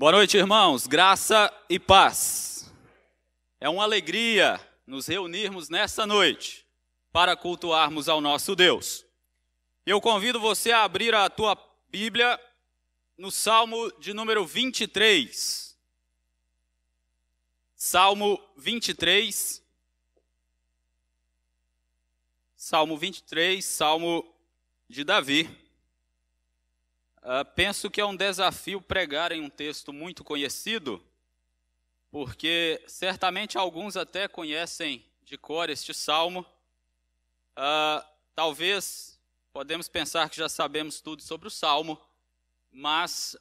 Boa noite, irmãos. Graça e paz. É uma alegria nos reunirmos nesta noite para cultuarmos ao nosso Deus. Eu convido você a abrir a tua Bíblia no Salmo de número 23. Salmo 23. Salmo 23, Salmo de Davi. Penso que é um desafio pregar em um texto muito conhecido, porque certamente alguns até conhecem de cor este salmo. Talvez podemos pensar que já sabemos tudo sobre o salmo, mas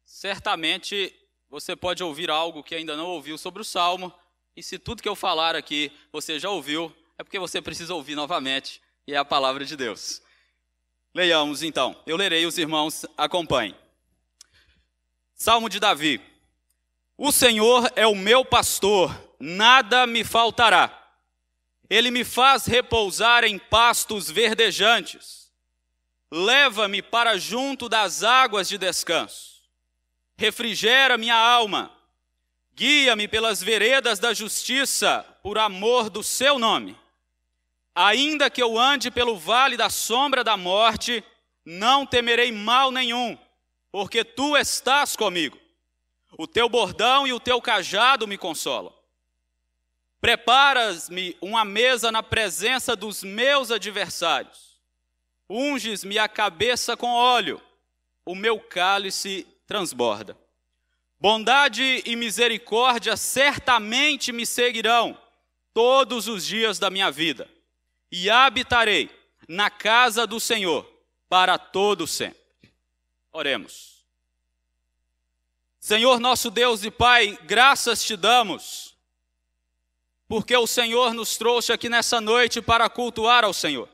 certamente você pode ouvir algo que ainda não ouviu sobre o salmo, e se tudo que eu falar aqui você já ouviu, é porque você precisa ouvir novamente, e é a palavra de Deus. Leiamos então, eu lerei, os irmãos acompanhem. Salmo de Davi. O Senhor é o meu pastor, nada me faltará. Ele me faz repousar em pastos verdejantes. Leva-me para junto das águas de descanso. Refrigera minha alma. Guia-me pelas veredas da justiça, por amor do seu nome. Ainda que eu ande pelo vale da sombra da morte, não temerei mal nenhum, porque tu estás comigo. O teu bordão e o teu cajado me consolam. Preparas-me uma mesa na presença dos meus adversários. Unges-me a cabeça com óleo, o meu cálice transborda. Bondade e misericórdia certamente me seguirão todos os dias da minha vida. E habitarei na casa do Senhor para todo sempre. Oremos. Senhor nosso Deus e Pai, graças te damos, porque o Senhor nos trouxe aqui nessa noite para cultuar ao Senhor.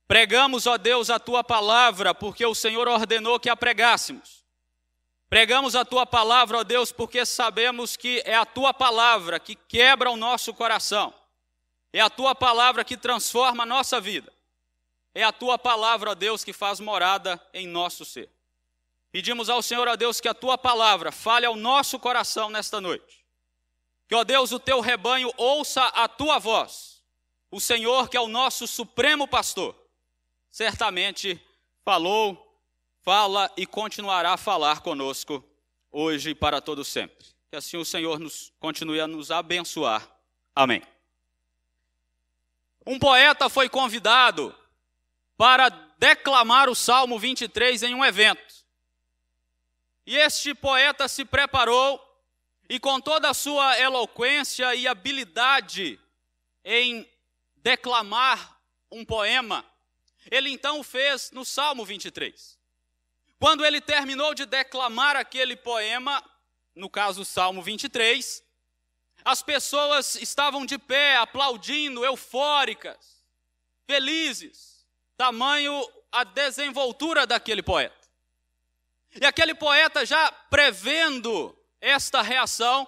Pregamos, ó Deus, a tua palavra, porque o Senhor ordenou que a pregássemos. Pregamos a tua palavra, ó Deus, porque sabemos que é a tua palavra que quebra o nosso coração. É a tua palavra que transforma a nossa vida. É a tua palavra, ó Deus, que faz morada em nosso ser. Pedimos ao Senhor, ó Deus, que a tua palavra fale ao nosso coração nesta noite. Que, ó Deus, o teu rebanho ouça a tua voz. O Senhor, que é o nosso supremo pastor, certamente falou, fala e continuará a falar conosco hoje e para todo sempre. Que assim o Senhor continue a nos abençoar. Amém. Um poeta foi convidado para declamar o Salmo 23 em um evento. E este poeta se preparou e, com toda a sua eloquência e habilidade em declamar um poema, ele então o fez no Salmo 23. Quando ele terminou de declamar aquele poema, no caso o Salmo 23, as pessoas estavam de pé, aplaudindo, eufóricas, felizes, tamanho a desenvoltura daquele poeta. E aquele poeta, já prevendo esta reação,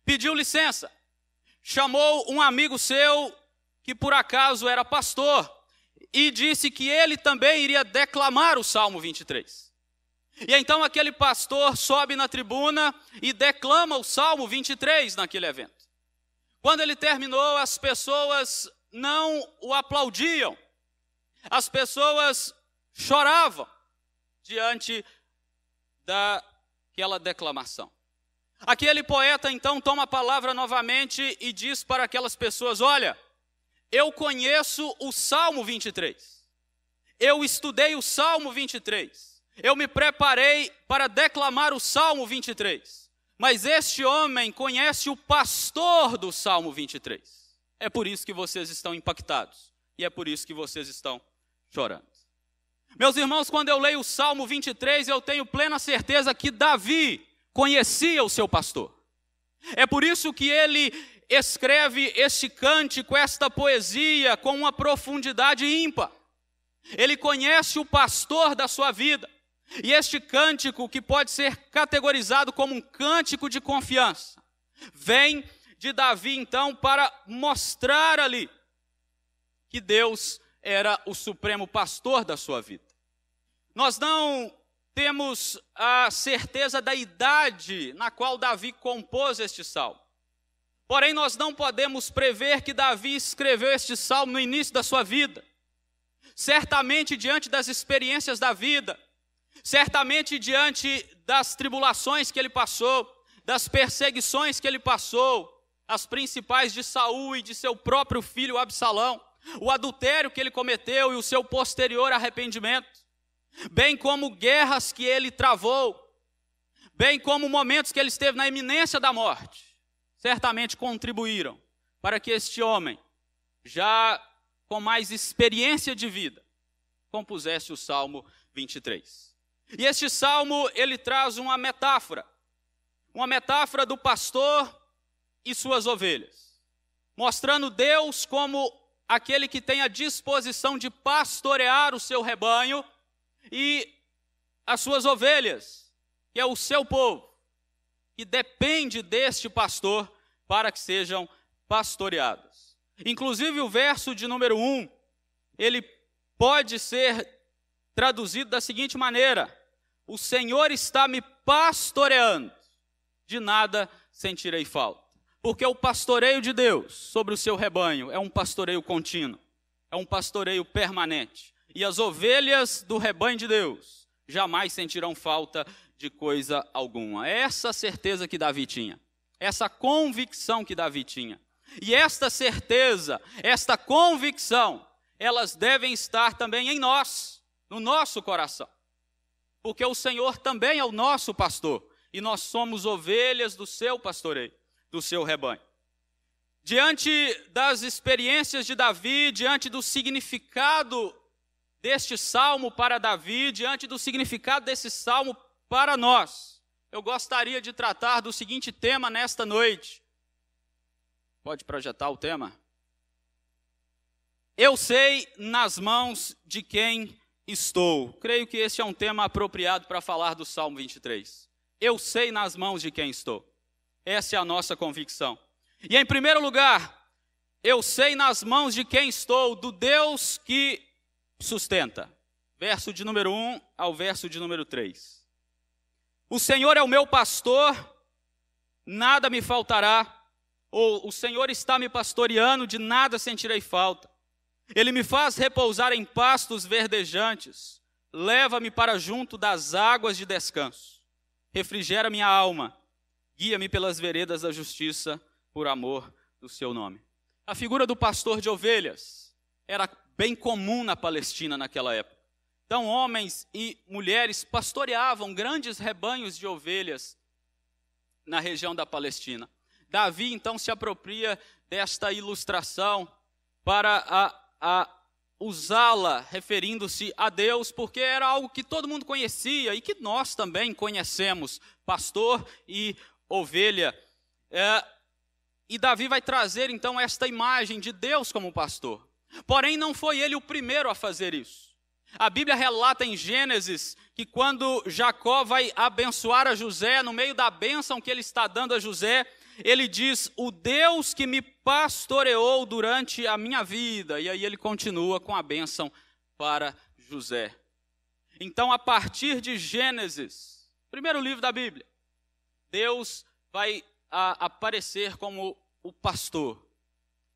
pediu licença, chamou um amigo seu, que por acaso era pastor, e disse que ele também iria declamar o Salmo 23. E então aquele pastor sobe na tribuna e declama o Salmo 23 naquele evento. Quando ele terminou, as pessoas não o aplaudiam. As pessoas choravam diante daquela declamação. Aquele poeta então toma a palavra novamente e diz para aquelas pessoas: olha, eu conheço o Salmo 23. Eu estudei o Salmo 23. Eu me preparei para declamar o Salmo 23, mas este homem conhece o pastor do Salmo 23. É por isso que vocês estão impactados, e é por isso que vocês estão chorando. Meus irmãos, quando eu leio o Salmo 23, eu tenho plena certeza que Davi conhecia o seu pastor. É por isso que ele escreve este cântico, esta poesia, com uma profundidade ímpar. Ele conhece o pastor da sua vida. E este cântico, que pode ser categorizado como um cântico de confiança, vem de Davi então para mostrar ali que Deus era o supremo pastor da sua vida. Nós não temos a certeza da idade na qual Davi compôs este salmo. Porém, nós não podemos prever que Davi escreveu este salmo no início da sua vida. Certamente, diante das experiências da vida, certamente diante das tribulações que ele passou, das perseguições que ele passou, as principais de Saul e de seu próprio filho Absalão, o adultério que ele cometeu e o seu posterior arrependimento, bem como guerras que ele travou, bem como momentos que ele esteve na iminência da morte, certamente contribuíram para que este homem, já com mais experiência de vida, compusesse o Salmo 23. E este salmo, ele traz uma metáfora do pastor e suas ovelhas, mostrando Deus como aquele que tem a disposição de pastorear o seu rebanho e as suas ovelhas, que é o seu povo, que depende deste pastor para que sejam pastoreadas. Inclusive o verso de número 1, ele pode ser traduzido da seguinte maneira: o Senhor está me pastoreando, de nada sentirei falta. Porque o pastoreio de Deus sobre o seu rebanho é um pastoreio contínuo, é um pastoreio permanente. E as ovelhas do rebanho de Deus jamais sentirão falta de coisa alguma. É essa certeza que Davi tinha, essa convicção que Davi tinha. E esta certeza, esta convicção, elas devem estar também em nós, no nosso coração. Porque o Senhor também é o nosso pastor, e nós somos ovelhas do seu pastoreio, do seu rebanho. Diante das experiências de Davi, diante do significado deste salmo para Davi, diante do significado desse salmo para nós, eu gostaria de tratar do seguinte tema nesta noite. Pode projetar o tema? Eu sei nas mãos de quem estou. Creio que esse é um tema apropriado para falar do Salmo 23. Eu sei nas mãos de quem estou. Essa é a nossa convicção. E em primeiro lugar, eu sei nas mãos de quem estou, do Deus que sustenta. Verso de número 1 ao verso de número 3. O Senhor é o meu pastor, nada me faltará. Ou o Senhor está me pastoreando, de nada sentirei falta. Ele me faz repousar em pastos verdejantes, leva-me para junto das águas de descanso. Refrigera minha alma, guia-me pelas veredas da justiça, por amor do seu nome. A figura do pastor de ovelhas era bem comum na Palestina naquela época. Então, homens e mulheres pastoreavam grandes rebanhos de ovelhas na região da Palestina. Davi, então, se apropria desta ilustração para usá-la, referindo-se a Deus, porque era algo que todo mundo conhecia e que nós também conhecemos, pastor e ovelha. E Davi vai trazer, então, esta imagem de Deus como pastor. Porém, não foi ele o primeiro a fazer isso. A Bíblia relata em Gênesis que quando Jacó vai abençoar a José, no meio da bênção que ele está dando a José, ele diz, o Deus que me pastoreou durante a minha vida. E aí ele continua com a bênção para José. Então, a partir de Gênesis, primeiro livro da Bíblia, Deus vai aparecer como o pastor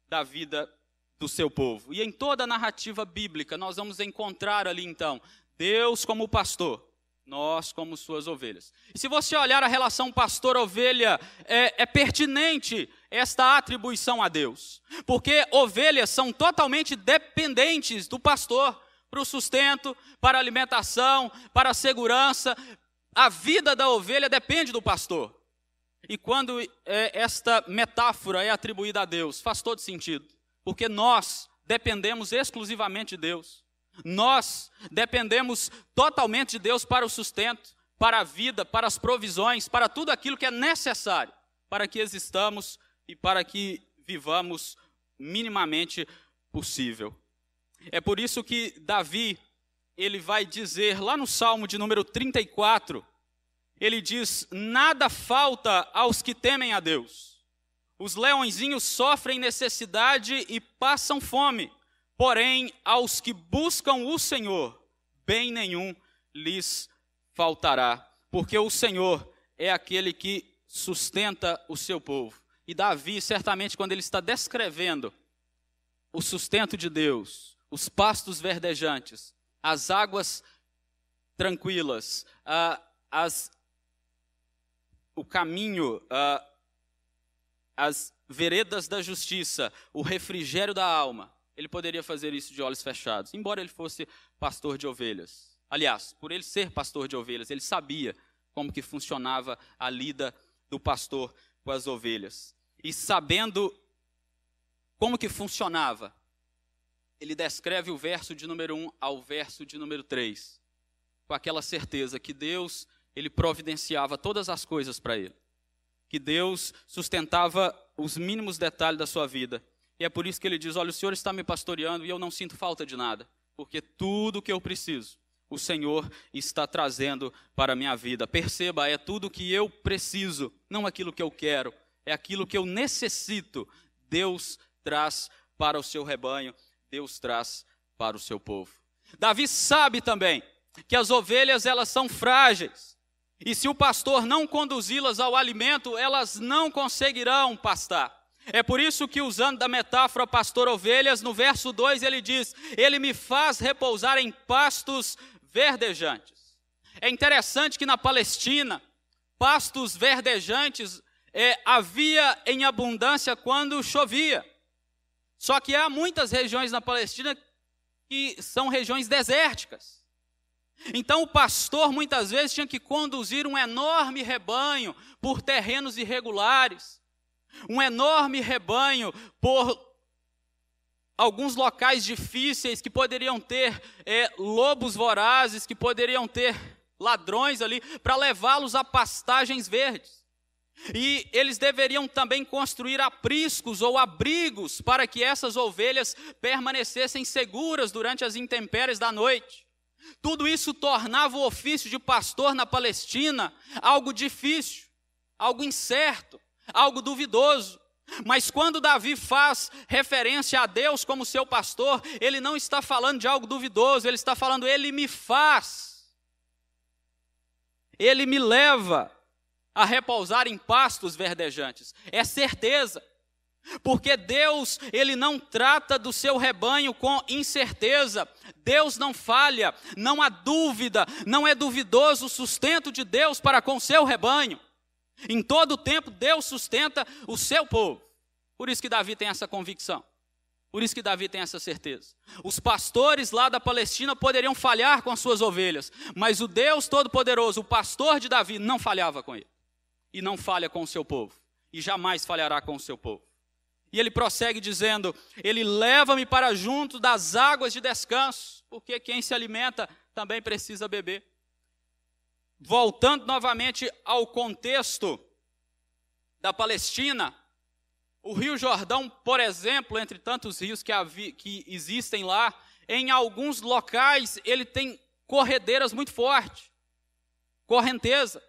da vida do seu povo. E em toda a narrativa bíblica, nós vamos encontrar ali, então, Deus como pastor, nós como suas ovelhas. E se você olhar a relação pastor-ovelha, é pertinente esta atribuição a Deus. Porque ovelhas são totalmente dependentes do pastor para o sustento, para a alimentação, para a segurança. A vida da ovelha depende do pastor. E quando esta metáfora é atribuída a Deus, faz todo sentido. Porque nós dependemos exclusivamente de Deus. Nós dependemos totalmente de Deus para o sustento, para a vida, para as provisões, para tudo aquilo que é necessário para que existamos e para que vivamos minimamente possível. É por isso que Davi, ele vai dizer lá no Salmo de número 34, ele diz, nada falta aos que temem a Deus. Os leõezinhos sofrem necessidade e passam fome, porém, aos que buscam o Senhor, bem nenhum lhes faltará, porque o Senhor é aquele que sustenta o seu povo. E Davi, certamente, quando ele está descrevendo o sustento de Deus, os pastos verdejantes, as águas tranquilas, o caminho, as veredas da justiça, o refrigério da alma, ele poderia fazer isso de olhos fechados, embora ele fosse pastor de ovelhas. Aliás, por ele ser pastor de ovelhas, ele sabia como que funcionava a lida do pastor com as ovelhas. E sabendo como que funcionava, ele descreve o verso de número 1 ao verso de número 3, com aquela certeza que Deus, ele providenciava todas as coisas para ele, que Deus sustentava os mínimos detalhes da sua vida. E é por isso que ele diz: olha, o Senhor está me pastoreando e eu não sinto falta de nada, porque tudo o que eu preciso, o Senhor está trazendo para a minha vida. Perceba, é tudo o que eu preciso, não aquilo que eu quero, é aquilo que eu necessito. Deus traz para o seu rebanho, Deus traz para o seu povo. Davi sabe também que as ovelhas, elas são frágeis, e se o pastor não conduzi-las ao alimento, elas não conseguirão pastar. É por isso que, usando da metáfora pastor-ovelhas, no verso 2 ele diz: ele me faz repousar em pastos verdejantes. É interessante que na Palestina, pastos verdejantes havia em abundância quando chovia. Só que há muitas regiões na Palestina que são regiões desérticas. Então o pastor muitas vezes tinha que conduzir um enorme rebanho por terrenos irregulares, um enorme rebanho por alguns locais difíceis que poderiam ter lobos vorazes, que poderiam ter ladrões ali, para levá-los a pastagens verdes. E eles deveriam também construir apriscos ou abrigos para que essas ovelhas permanecessem seguras durante as intempéries da noite. Tudo isso tornava o ofício de pastor na Palestina algo difícil, algo incerto, algo duvidoso. Mas quando Davi faz referência a Deus como seu pastor, ele não está falando de algo duvidoso, ele está falando: ele me faz, ele me leva a repousar em pastos verdejantes. É certeza, porque Deus, ele não trata do seu rebanho com incerteza. Deus não falha, não há dúvida, não é duvidoso o sustento de Deus para com o seu rebanho. Em todo o tempo, Deus sustenta o seu povo. Por isso que Davi tem essa convicção, por isso que Davi tem essa certeza. Os pastores lá da Palestina poderiam falhar com as suas ovelhas, mas o Deus Todo-Poderoso, o pastor de Davi, não falhava com ele. E não falha com o seu povo, e jamais falhará com o seu povo. E ele prossegue dizendo: ele leva-me para junto das águas de descanso, porque quem se alimenta também precisa beber. Voltando novamente ao contexto da Palestina, o Rio Jordão, por exemplo, entre tantos rios que existem lá, em alguns locais ele tem corredeiras muito fortes, correnteza.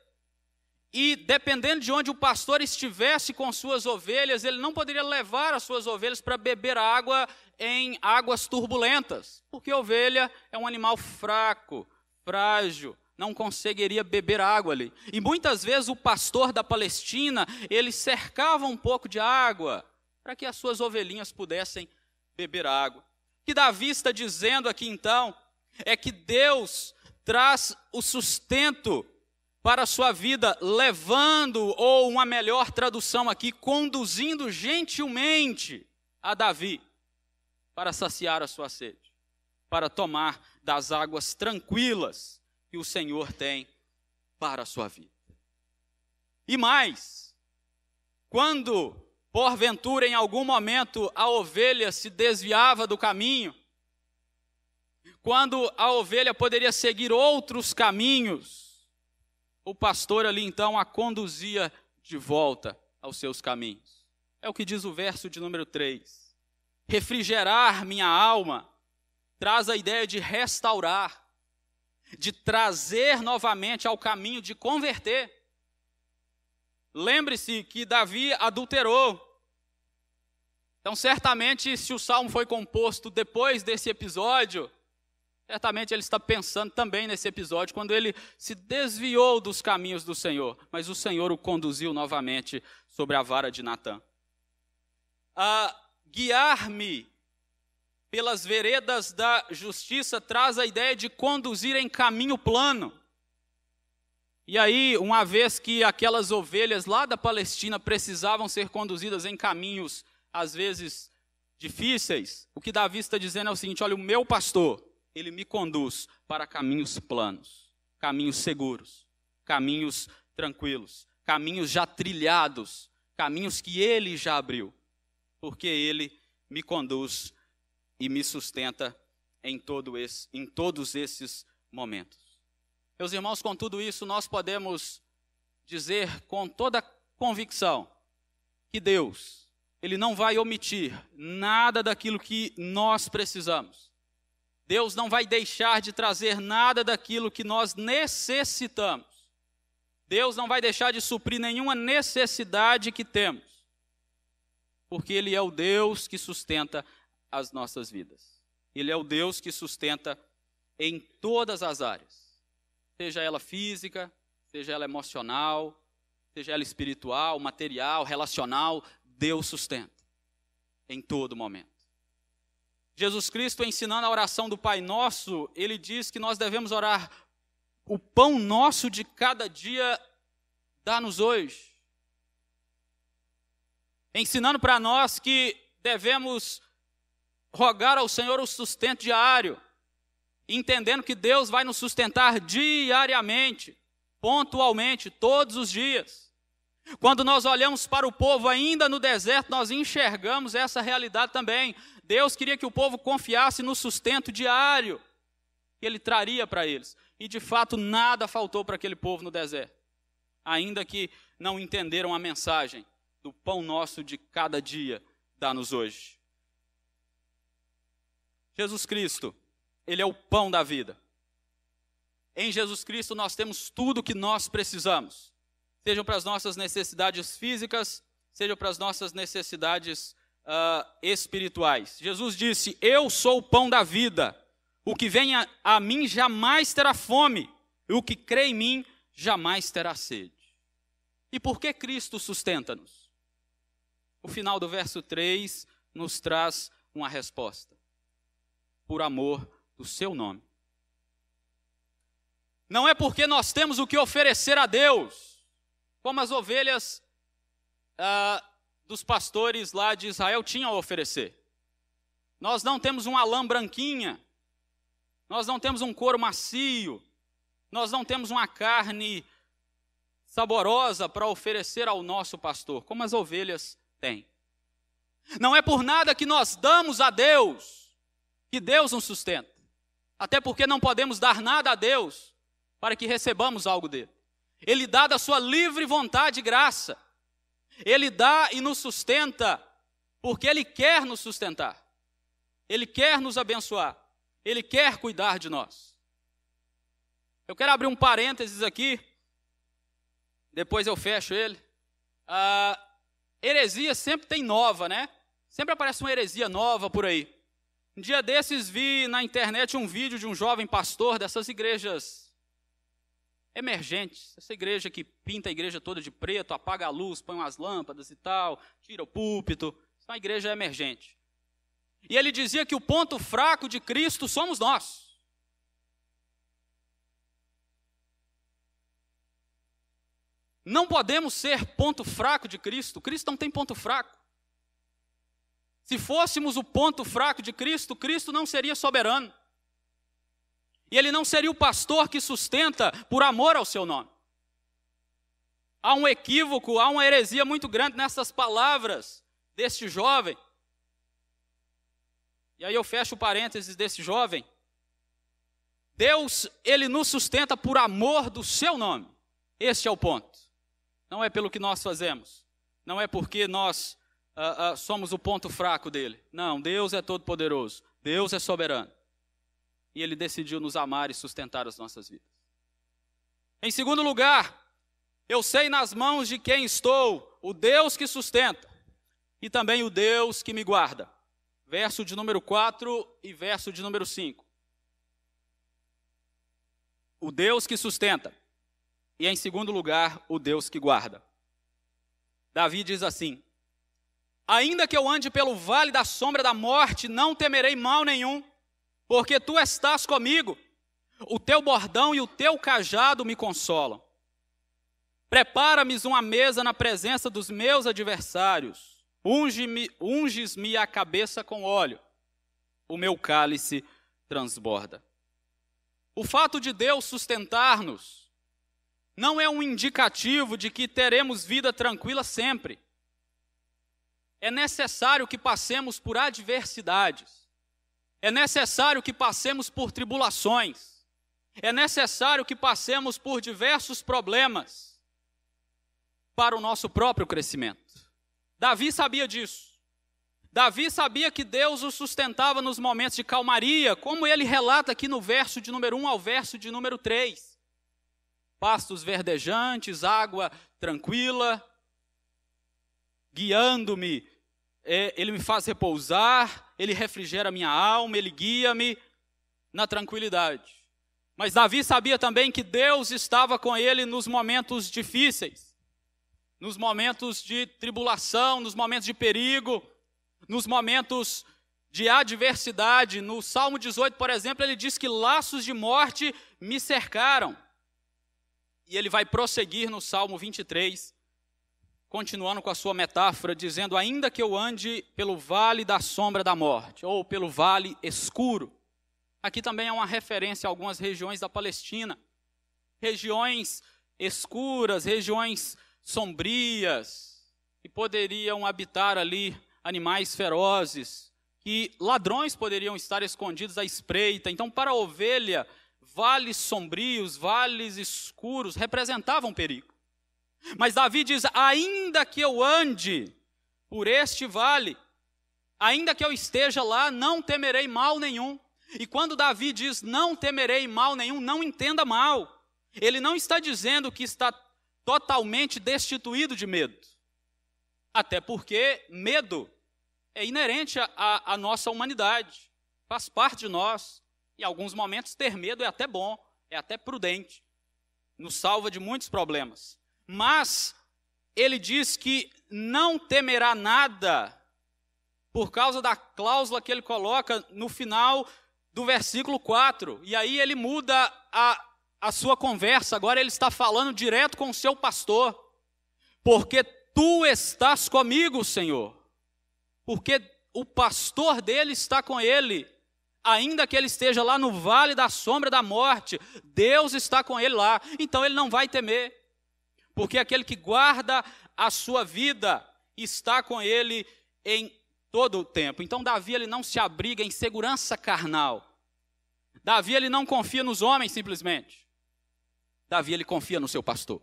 E dependendo de onde o pastor estivesse com suas ovelhas, ele não poderia levar as suas ovelhas para beber água em águas turbulentas, porque a ovelha é um animal fraco, frágil, não conseguiria beber água ali. E muitas vezes o pastor da Palestina, ele cercava um pouco de água para que as suas ovelhinhas pudessem beber água. O que Davi está dizendo aqui então é que Deus traz o sustento para a sua vida, levando, ou uma melhor tradução aqui, conduzindo gentilmente a Davi para saciar a sua sede, para tomar das águas tranquilas que o Senhor tem para a sua vida. E mais, quando, porventura, em algum momento, a ovelha se desviava do caminho, quando a ovelha poderia seguir outros caminhos, o pastor ali então a conduzia de volta aos seus caminhos. É o que diz o verso de número 3. Refrigerar minha alma traz a ideia de restaurar, de trazer novamente ao caminho, de converter. Lembre-se que Davi adulterou. Então certamente, se o salmo foi composto depois desse episódio, Certamente ele está pensando também nesse episódio, quando ele se desviou dos caminhos do Senhor, mas o Senhor o conduziu novamente sobre a vara de Natã. Guiar-me pelas veredas da justiça traz a ideia de conduzir em caminho plano. E aí, uma vez que aquelas ovelhas lá da Palestina precisavam ser conduzidas em caminhos, às vezes, difíceis, o que Davi está dizendo é o seguinte: olha, o meu pastor, ele me conduz para caminhos planos, caminhos seguros, caminhos tranquilos, caminhos já trilhados, caminhos que ele já abriu, porque ele me conduz e me sustenta em todos esses momentos. Meus irmãos, com tudo isso, nós podemos dizer com toda convicção que Deus, ele não vai omitir nada daquilo que nós precisamos. Deus não vai deixar de trazer nada daquilo que nós necessitamos. Deus não vai deixar de suprir nenhuma necessidade que temos, porque Ele é o Deus que sustenta as nossas vidas. Ele é o Deus que sustenta em todas as áreas, seja ela física, seja ela emocional, seja ela espiritual, material, relacional. Deus sustenta em todo momento. Jesus Cristo, ensinando a oração do Pai Nosso, ele diz que nós devemos orar: o pão nosso de cada dia dá-nos hoje. Ensinando para nós que devemos rogar ao Senhor o sustento diário, entendendo que Deus vai nos sustentar diariamente, pontualmente, todos os dias. Quando nós olhamos para o povo ainda no deserto, nós enxergamos essa realidade também. Deus queria que o povo confiasse no sustento diário que Ele traria para eles. E de fato nada faltou para aquele povo no deserto, ainda que não entenderam a mensagem do pão nosso de cada dia dá-nos hoje. Jesus Cristo, Ele é o pão da vida. Em Jesus Cristo nós temos tudo o que nós precisamos, sejam para as nossas necessidades físicas, sejam para as nossas necessidades espirituais. Jesus disse: eu sou o pão da vida, o que vem a mim jamais terá fome, e o que crê em mim jamais terá sede. E por que Cristo sustenta-nos? O final do verso 3 nos traz uma resposta: por amor do seu nome. Não é porque nós temos o que oferecer a Deus, como as ovelhas dos pastores lá de Israel tinham a oferecer. Nós não temos uma lã branquinha, nós não temos um couro macio, nós não temos uma carne saborosa para oferecer ao nosso pastor, como as ovelhas têm. Não é por nada que nós damos a Deus que Deus nos sustenta. Até porque não podemos dar nada a Deus para que recebamos algo dele. Ele dá da sua livre vontade e graça. Ele dá e nos sustenta porque Ele quer nos sustentar. Ele quer nos abençoar. Ele quer cuidar de nós. Eu quero abrir um parênteses aqui, depois eu fecho ele. Heresia sempre tem nova, né? Sempre aparece uma heresia nova por aí. Um dia desses vi na internet um vídeo de um jovem pastor dessas igrejas emergentes, essa igreja que pinta a igreja toda de preto, apaga a luz, põe umas lâmpadas e tal, tira o púlpito. Isso é uma igreja emergente. E ele dizia que o ponto fraco de Cristo somos nós. Não podemos ser ponto fraco de Cristo. Cristo não tem ponto fraco. Se fôssemos o ponto fraco de Cristo, Cristo não seria soberano. E Ele não seria o pastor que sustenta por amor ao seu nome. Há um equívoco, há uma heresia muito grande nessas palavras deste jovem. E aí eu fecho o parênteses desse jovem. Deus, Ele nos sustenta por amor do seu nome. Este é o ponto. Não é pelo que nós fazemos. Não é porque nós somos o ponto fraco dele. Não, Deus é todo poderoso. Deus é soberano. E Ele decidiu nos amar e sustentar as nossas vidas. Em segundo lugar, eu sei nas mãos de quem estou, o Deus que sustenta e também o Deus que me guarda. Verso de número 4 e verso de número 5. o Deus que sustenta. E em segundo lugar, o Deus que guarda. Davi diz assim: ainda que eu ande pelo vale da sombra da morte, não temerei mal nenhum, porque tu estás comigo. O teu bordão e o teu cajado me consolam. Prepara-me uma mesa na presença dos meus adversários. Unges-me a cabeça com óleo. O meu cálice transborda. O fato de Deus sustentar-nos não é um indicativo de que teremos vida tranquila sempre. É necessário que passemos por adversidades. É necessário que passemos por tribulações. É necessário que passemos por diversos problemas para o nosso próprio crescimento. Davi sabia disso. Davi sabia que Deus o sustentava nos momentos de calmaria, como ele relata aqui no verso de número 1 ao verso de número 3. Pastos verdejantes, água tranquila, guiando-me, ele me faz repousar, ele refrigera minha alma, ele guia-me na tranquilidade. Mas Davi sabia também que Deus estava com ele nos momentos difíceis, nos momentos de tribulação, nos momentos de perigo, nos momentos de adversidade. No Salmo 18, por exemplo, ele diz que laços de morte me cercaram. E ele vai prosseguir no Salmo 23, continuando com a sua metáfora, dizendo: ainda que eu ande pelo vale da sombra da morte, ou pelo vale escuro. Aqui também é uma referência a algumas regiões da Palestina. Regiões escuras, regiões sombrias, que poderiam habitar ali animais ferozes, que ladrões poderiam estar escondidos à espreita. Então, para a ovelha, vales sombrios, vales escuros representavam perigo. Mas Davi diz: ainda que eu ande por este vale, ainda que eu esteja lá, não temerei mal nenhum. E quando Davi diz não temerei mal nenhum, não entenda mal. Ele não está dizendo que está totalmente destituído de medo. Até porque medo é inerente à nossa humanidade, faz parte de nós. Em alguns momentos ter medo é até bom, é até prudente, nos salva de muitos problemas. Mas ele diz que não temerá nada por causa da cláusula que ele coloca no final do versículo 4. E aí ele muda a sua conversa, agora ele está falando direto com o seu pastor. Porque tu estás comigo, Senhor. Porque o pastor dele está com ele. Ainda que ele esteja lá no vale da sombra da morte, Deus está com ele lá. Então ele não vai temer. Porque aquele que guarda a sua vida está com ele em todo o tempo. Então Davi ele não se abriga em segurança carnal. Davi ele não confia nos homens simplesmente. Davi ele confia no seu pastor.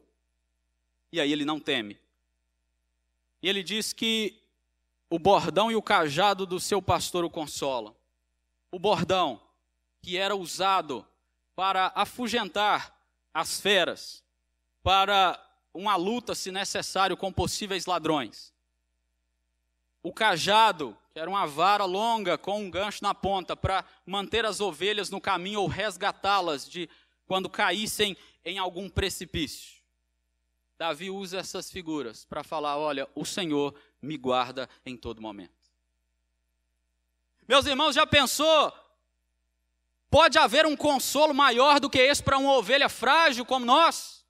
E aí ele não teme. E ele diz que o bordão e o cajado do seu pastor o consolam. O bordão, que era usado para afugentar as feras, para uma luta, se necessário, com possíveis ladrões. O cajado, que era uma vara longa com um gancho na ponta, para manter as ovelhas no caminho ou resgatá-las de quando caíssem em algum precipício. Davi usa essas figuras para falar: olha, o Senhor me guarda em todo momento. Meus irmãos, já pensou? Pode haver um consolo maior do que esse para uma ovelha frágil como nós?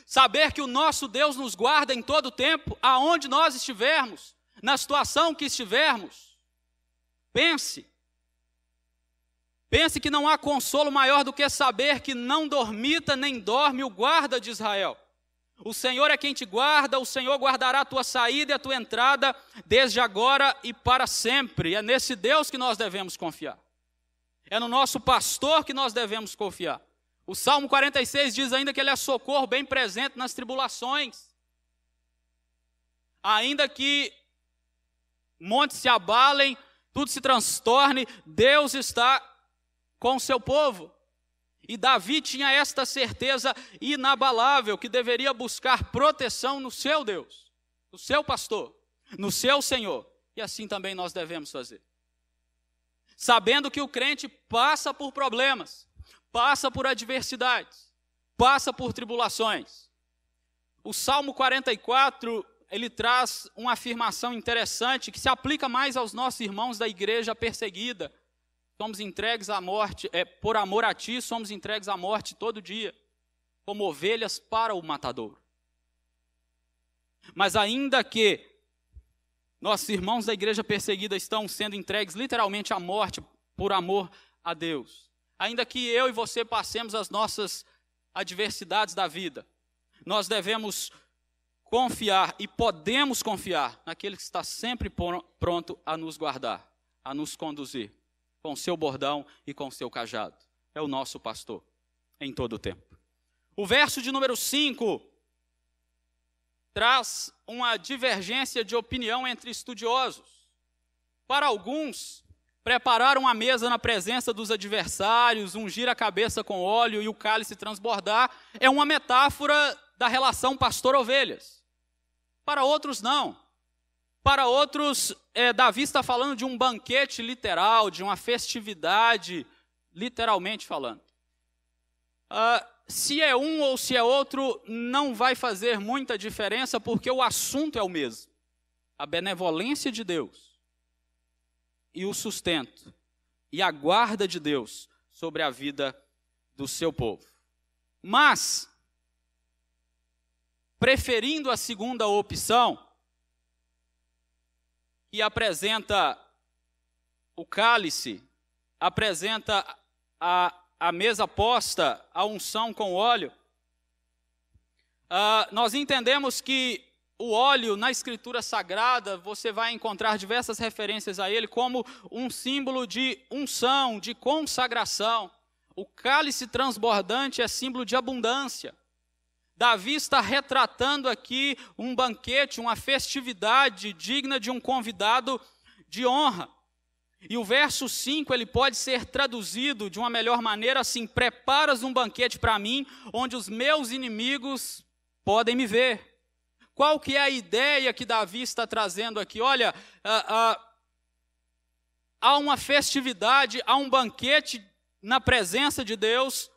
Saber que o nosso Deus nos guarda em todo o tempo, aonde nós estivermos, na situação que estivermos. Pense que não há consolo maior do que saber que não dormita nem dorme o guarda de Israel. O Senhor é quem te guarda, o Senhor guardará a tua saída e a tua entrada, desde agora e para sempre. É nesse Deus que nós devemos confiar. É no nosso pastor que nós devemos confiar. O Salmo 46 diz ainda que ele é socorro bem presente nas tribulações. Ainda que montes se abalem, tudo se transtorne, Deus está com o seu povo. E Davi tinha esta certeza inabalável, que deveria buscar proteção no seu Deus, no seu pastor, no seu Senhor. E assim também nós devemos fazer. Sabendo que o crente passa por problemas, passa por adversidades, passa por tribulações. O Salmo 44, ele traz uma afirmação interessante que se aplica mais aos nossos irmãos da igreja perseguida. Somos entregues à morte, por amor a ti, somos entregues à morte todo dia, como ovelhas para o matadouro. Mas ainda que nossos irmãos da igreja perseguida estão sendo entregues literalmente à morte por amor a Deus, ainda que eu e você passemos as nossas adversidades da vida, nós devemos confiar e podemos confiar naquele que está sempre pronto a nos guardar, a nos conduzir, com o seu bordão e com o seu cajado. É o nosso pastor em todo o tempo. O verso de número 5 traz uma divergência de opinião entre estudiosos. Para alguns, preparar uma mesa na presença dos adversários, ungir a cabeça com óleo e o cálice transbordar, é uma metáfora da relação pastor-ovelhas. Para outros, não. Para outros, Davi está falando de um banquete literal, de uma festividade, literalmente falando. Se é um ou se é outro, não vai fazer muita diferença, porque o assunto é o mesmo. A benevolência de Deus e o sustento e a guarda de Deus sobre a vida do seu povo. Mas, preferindo a segunda opção, que apresenta o cálice, apresenta a mesa posta, a unção com óleo, nós entendemos que o óleo, na Escritura Sagrada, você vai encontrar diversas referências a ele como um símbolo de unção, de consagração. O cálice transbordante é símbolo de abundância. Davi está retratando aqui um banquete, uma festividade digna de um convidado de honra. E o verso 5, ele pode ser traduzido de uma melhor maneira assim: preparas um banquete para mim, onde os meus inimigos podem me ver. Qual que é a ideia que Davi está trazendo aqui? Olha, há uma festividade, há um banquete na presença de Deus.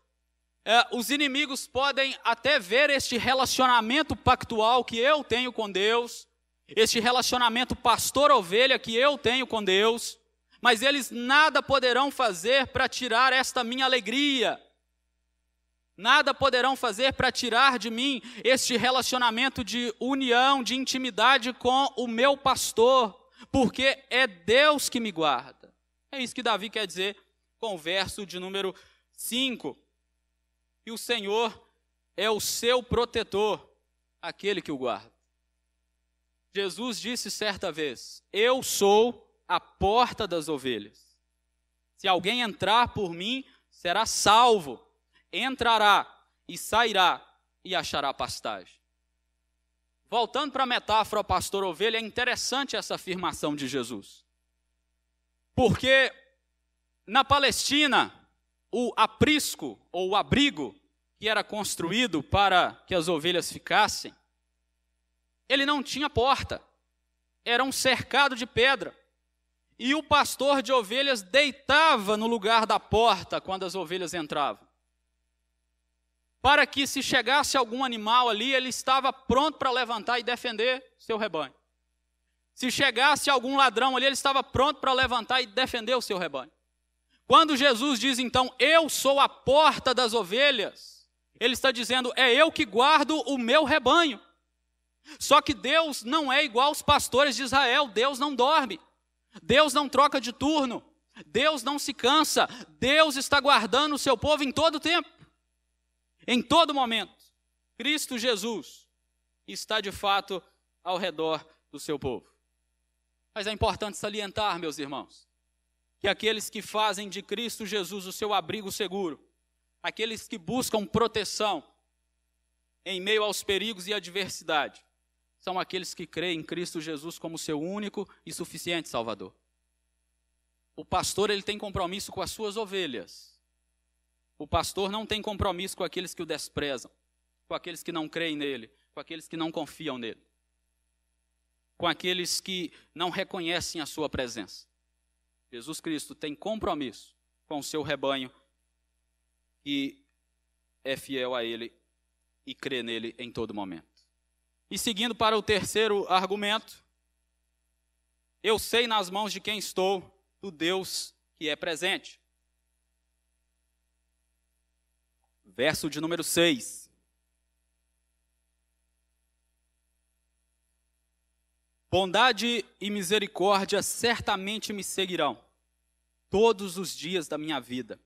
Os inimigos podem até ver este relacionamento pactual que eu tenho com Deus, este relacionamento pastor-ovelha que eu tenho com Deus, mas eles nada poderão fazer para tirar esta minha alegria. Nada poderão fazer para tirar de mim este relacionamento de união, de intimidade com o meu pastor, porque é Deus que me guarda. É isso que Davi quer dizer com o verso de número 5. E o Senhor é o seu protetor, aquele que o guarda. Jesus disse certa vez: eu sou a porta das ovelhas. Se alguém entrar por mim, será salvo. Entrará e sairá e achará pastagem. Voltando para a metáfora pastor-ovelha, é interessante essa afirmação de Jesus. Porque na Palestina, o aprisco ou o abrigo que era construído para que as ovelhas ficassem, ele não tinha porta, era um cercado de pedra. E o pastor de ovelhas deitava no lugar da porta quando as ovelhas entravam, para que se chegasse algum animal ali, ele estava pronto para levantar e defender seu rebanho. Se chegasse algum ladrão ali, ele estava pronto para levantar e defender o seu rebanho. Quando Jesus diz então, eu sou a porta das ovelhas, ele está dizendo, é eu que guardo o meu rebanho. Só que Deus não é igual aos pastores de Israel, Deus não dorme, Deus não troca de turno, Deus não se cansa, Deus está guardando o seu povo em todo o tempo. Em todo momento, Cristo Jesus está de fato ao redor do seu povo. Mas é importante salientar, meus irmãos, que aqueles que fazem de Cristo Jesus o seu abrigo seguro, aqueles que buscam proteção em meio aos perigos e adversidade, são aqueles que creem em Cristo Jesus como seu único e suficiente Salvador. O pastor, ele tem compromisso com as suas ovelhas. O pastor não tem compromisso com aqueles que o desprezam, com aqueles que não creem nele, com aqueles que não confiam nele, com aqueles que não reconhecem a sua presença. Jesus Cristo tem compromisso com o seu rebanho, e é fiel a Ele e crê nele em todo momento. E seguindo para o terceiro argumento, eu sei nas mãos de quem estou, do Deus que é presente. Verso de número 6. Bondade e misericórdia certamente me seguirão todos os dias da minha vida,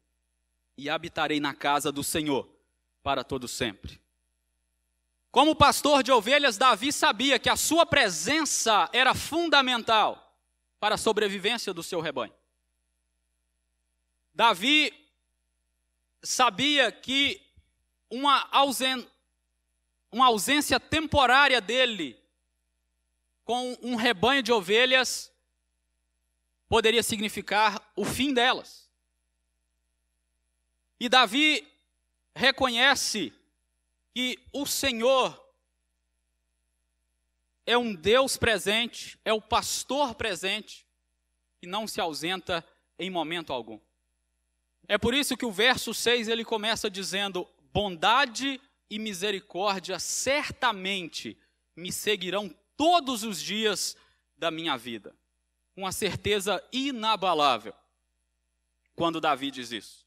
e habitarei na casa do Senhor para todo sempre. Como pastor de ovelhas, Davi sabia que a sua presença era fundamental para a sobrevivência do seu rebanho. Davi sabia que uma ausência temporária dele com um rebanho de ovelhas poderia significar o fim delas. E Davi reconhece que o Senhor é um Deus presente, é o pastor presente, que não se ausenta em momento algum. É por isso que o verso 6 ele começa dizendo: bondade e misericórdia certamente me seguirão todos os dias da minha vida. Uma certeza inabalável quando Davi diz isso.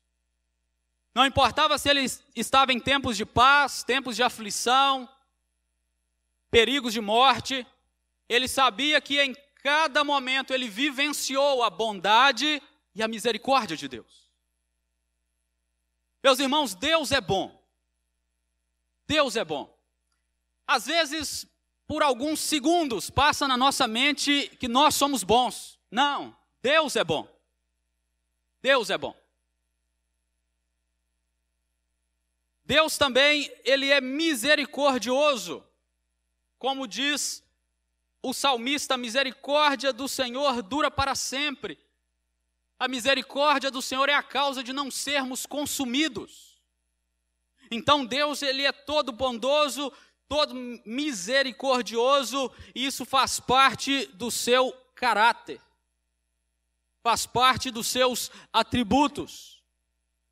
Não importava se ele estava em tempos de paz, tempos de aflição, perigos de morte, ele sabia que em cada momento ele vivenciou a bondade e a misericórdia de Deus. Meus irmãos, Deus é bom. Deus é bom. Às vezes, por alguns segundos, passa na nossa mente que nós somos bons. Não, Deus é bom. Deus é bom. Deus também, Ele é misericordioso. Como diz o salmista, a misericórdia do Senhor dura para sempre. A misericórdia do Senhor é a causa de não sermos consumidos. Então Deus, Ele é todo bondoso, todo misericordioso, e isso faz parte do seu caráter. Faz parte dos seus atributos.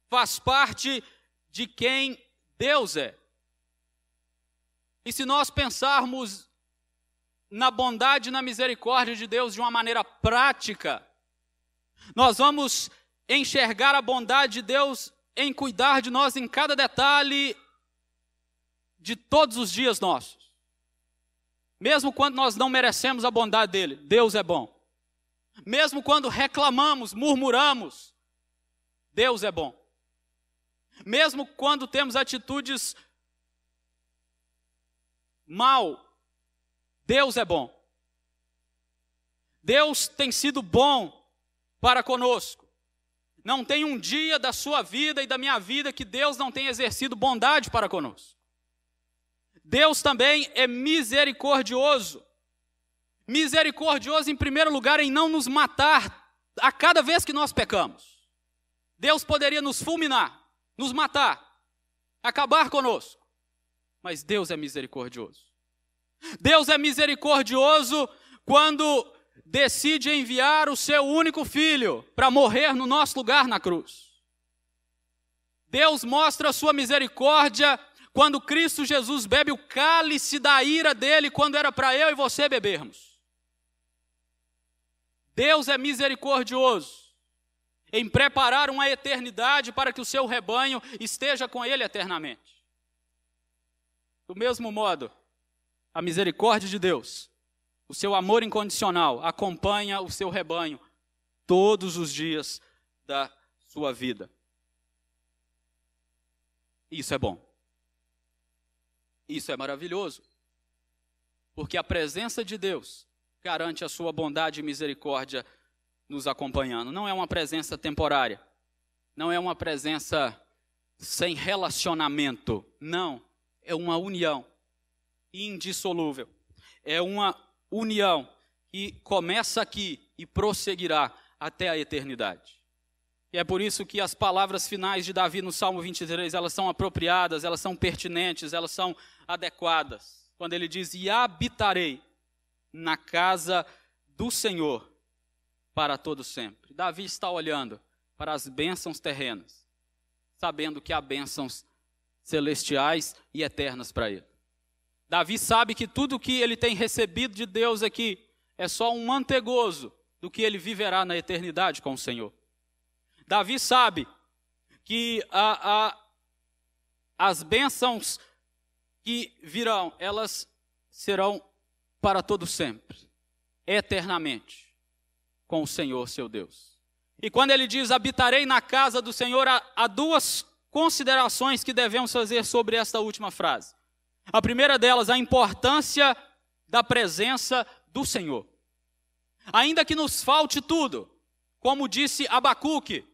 Faz parte de quem Deus é. E se nós pensarmos na bondade e na misericórdia de Deus de uma maneira prática, nós vamos enxergar a bondade de Deus em cuidar de nós em cada detalhe de todos os dias nossos. Mesmo quando nós não merecemos a bondade dele, Deus é bom. Mesmo quando reclamamos, murmuramos, Deus é bom. Mesmo quando temos atitudes mal, Deus é bom. Deus tem sido bom para conosco. Não tem um dia da sua vida e da minha vida que Deus não tenha exercido bondade para conosco. Deus também é misericordioso. Misericordioso, em primeiro lugar, em não nos matar a cada vez que nós pecamos. Deus poderia nos fulminar, nos matar, acabar conosco. Mas Deus é misericordioso. Deus é misericordioso quando decide enviar o seu único filho para morrer no nosso lugar na cruz. Deus mostra a sua misericórdia quando Cristo Jesus bebe o cálice da ira dele, quando era para eu e você bebermos. Deus é misericordioso em preparar uma eternidade para que o seu rebanho esteja com ele eternamente. Do mesmo modo, a misericórdia de Deus, o seu amor incondicional, acompanha o seu rebanho todos os dias da sua vida. Isso é bom. Isso é maravilhoso. Porque a presença de Deus garante a sua bondade e misericórdia nos acompanhando. Não é uma presença temporária. Não é uma presença sem relacionamento. Não. É uma união indissolúvel. É uma união que começa aqui e prosseguirá até a eternidade. E é por isso que as palavras finais de Davi no Salmo 23, elas são apropriadas, elas são pertinentes, elas são adequadas. Quando ele diz: e habitarei na casa do Senhor para todo sempre. Davi está olhando para as bênçãos terrenas, sabendo que há bênçãos celestiais e eternas para ele. Davi sabe que tudo que ele tem recebido de Deus aqui é só um antegozo do que ele viverá na eternidade com o Senhor. Davi sabe que as bênçãos que virão, elas serão para todo sempre, eternamente, com o Senhor seu Deus. E quando ele diz, habitarei na casa do Senhor, há duas considerações que devemos fazer sobre esta última frase. A primeira delas, a importância da presença do Senhor. Ainda que nos falte tudo, como disse Abacuque,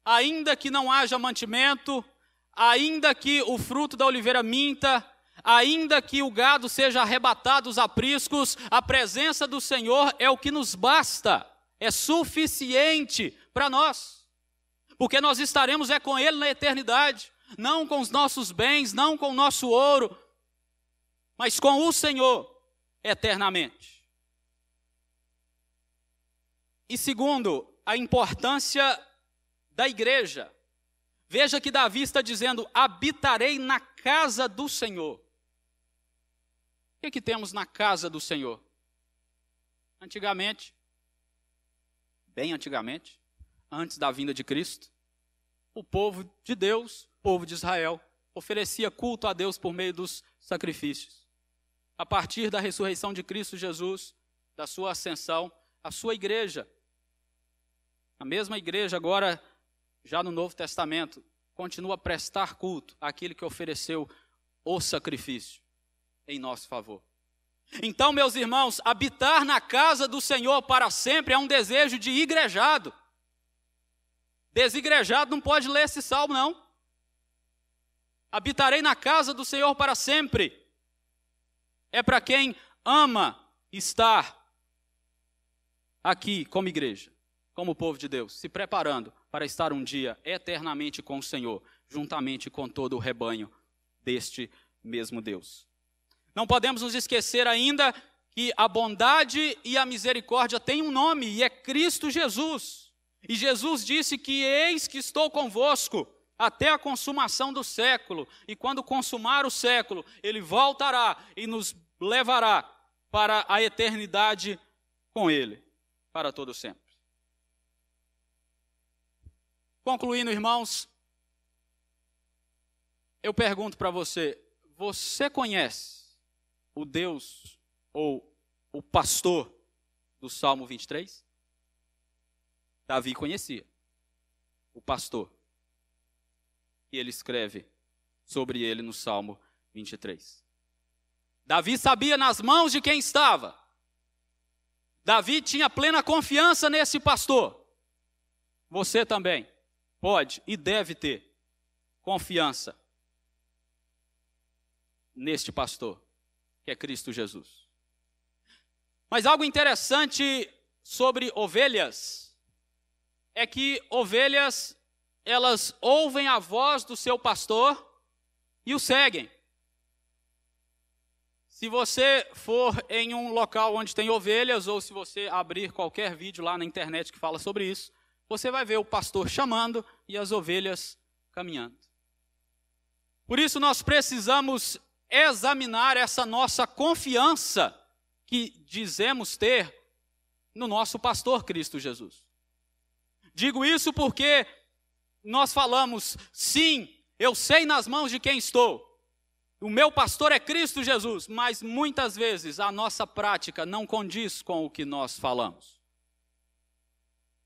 ainda que não haja mantimento, ainda que o fruto da oliveira minta, ainda que o gado seja arrebatado os apriscos, a presença do Senhor é o que nos basta, é suficiente para nós. Porque nós estaremos com Ele na eternidade, não com os nossos bens, não com o nosso ouro, mas com o Senhor eternamente. E segundo, a importância da igreja. Veja que Davi está dizendo, habitarei na casa do Senhor. O que temos na casa do Senhor? Antigamente, bem antigamente, antes da vinda de Cristo, o povo de Deus, o povo de Israel, oferecia culto a Deus por meio dos sacrifícios. A partir da ressurreição de Cristo Jesus, da sua ascensão, a sua igreja, a mesma igreja agora, já no Novo Testamento, continua a prestar culto àquele que ofereceu o sacrifício em nosso favor. Então, meus irmãos, habitar na casa do Senhor para sempre é um desejo de igrejado. Desigrejado não pode ler esse salmo, não. Habitarei na casa do Senhor para sempre. É para quem ama estar aqui como igreja, como povo de Deus, se preparando para estar um dia eternamente com o Senhor, juntamente com todo o rebanho deste mesmo Deus. Não podemos nos esquecer ainda que a bondade e a misericórdia têm um nome, e é Cristo Jesus. E Jesus disse que eis que estou convosco até a consumação do século, e quando consumar o século, Ele voltará e nos levará para a eternidade com Ele, para todo sempre. Concluindo, irmãos, eu pergunto para você, você conhece o Deus ou o pastor do Salmo 23? Davi conhecia o pastor. E ele escreve sobre ele no Salmo 23. Davi sabia nas mãos de quem estava. Davi tinha plena confiança nesse pastor. Você também pode e deve ter confiança neste pastor, que é Cristo Jesus. Mas algo interessante sobre ovelhas é que ovelhas, elas ouvem a voz do seu pastor e o seguem. Se você for em um local onde tem ovelhas, ou se você abrir qualquer vídeo lá na internet que fala sobre isso, você vai ver o pastor chamando e as ovelhas caminhando. Por isso nós precisamos examinar essa nossa confiança que dizemos ter no nosso pastor Cristo Jesus. Digo isso porque nós falamos, sim, eu sei nas mãos de quem estou. O meu pastor é Cristo Jesus, mas muitas vezes a nossa prática não condiz com o que nós falamos.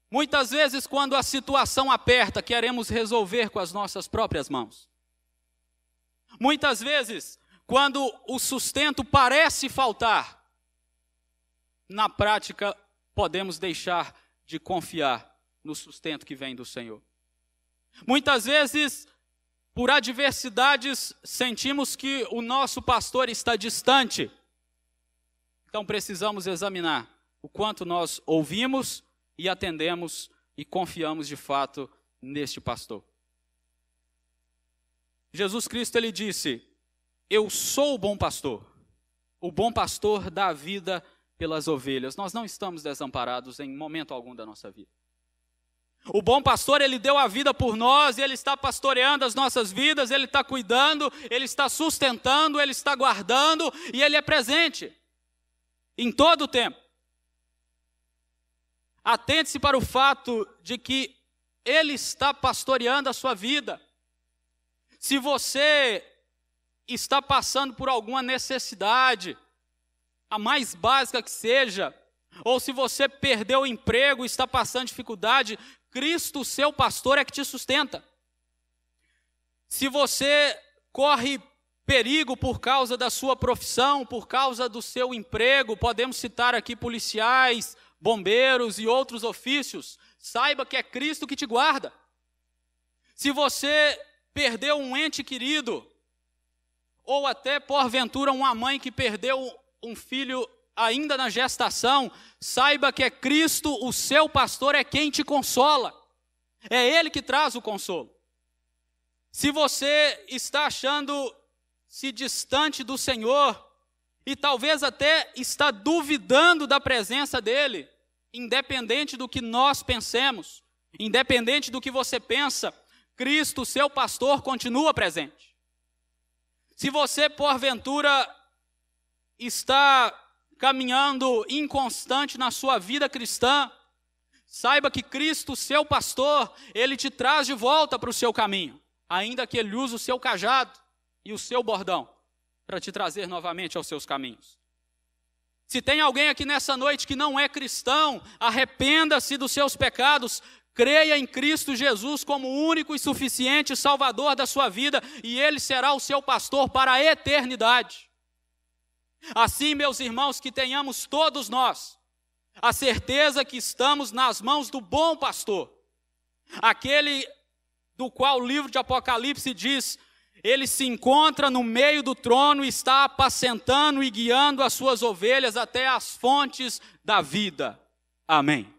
Muitas vezes, quando a situação aperta, queremos resolver com as nossas próprias mãos. Muitas vezes, quando o sustento parece faltar, na prática, podemos deixar de confiar no sustento que vem do Senhor. Muitas vezes, por adversidades, sentimos que o nosso pastor está distante. Então precisamos examinar o quanto nós ouvimos e atendemos e confiamos de fato neste pastor. Jesus Cristo, ele disse, eu sou o bom pastor dá a vida pelas ovelhas. Nós não estamos desamparados em momento algum da nossa vida. O bom pastor, ele deu a vida por nós, ele está pastoreando as nossas vidas, ele está cuidando, ele está sustentando, ele está guardando e ele é presente em todo o tempo. Atente-se para o fato de que ele está pastoreando a sua vida. Se você está passando por alguma necessidade, a mais básica que seja, ou se você perdeu o emprego e está passando dificuldade, Cristo, seu pastor, é que te sustenta. Se você corre perigo por causa da sua profissão, por causa do seu emprego, podemos citar aqui policiais, bombeiros e outros ofícios, saiba que é Cristo que te guarda. Se você perdeu um ente querido, ou até porventura uma mãe que perdeu um filho ainda na gestação, saiba que é Cristo, o seu pastor, é quem te consola. É Ele que traz o consolo. Se você está achando-se distante do Senhor, e talvez até está duvidando da presença dEle, independente do que nós pensemos, independente do que você pensa, Cristo, seu pastor, continua presente. Se você, porventura, está caminhando inconstante na sua vida cristã, saiba que Cristo, seu pastor, ele te traz de volta para o seu caminho, ainda que ele use o seu cajado e o seu bordão para te trazer novamente aos seus caminhos. Se tem alguém aqui nessa noite que não é cristão, arrependa-se dos seus pecados, creia em Cristo Jesus como o único e suficiente Salvador da sua vida, e Ele será o seu pastor para a eternidade. Assim, meus irmãos, que tenhamos todos nós a certeza que estamos nas mãos do bom pastor, aquele do qual o livro de Apocalipse diz: ele se encontra no meio do trono e está apacentando e guiando as suas ovelhas até as fontes da vida. Amém.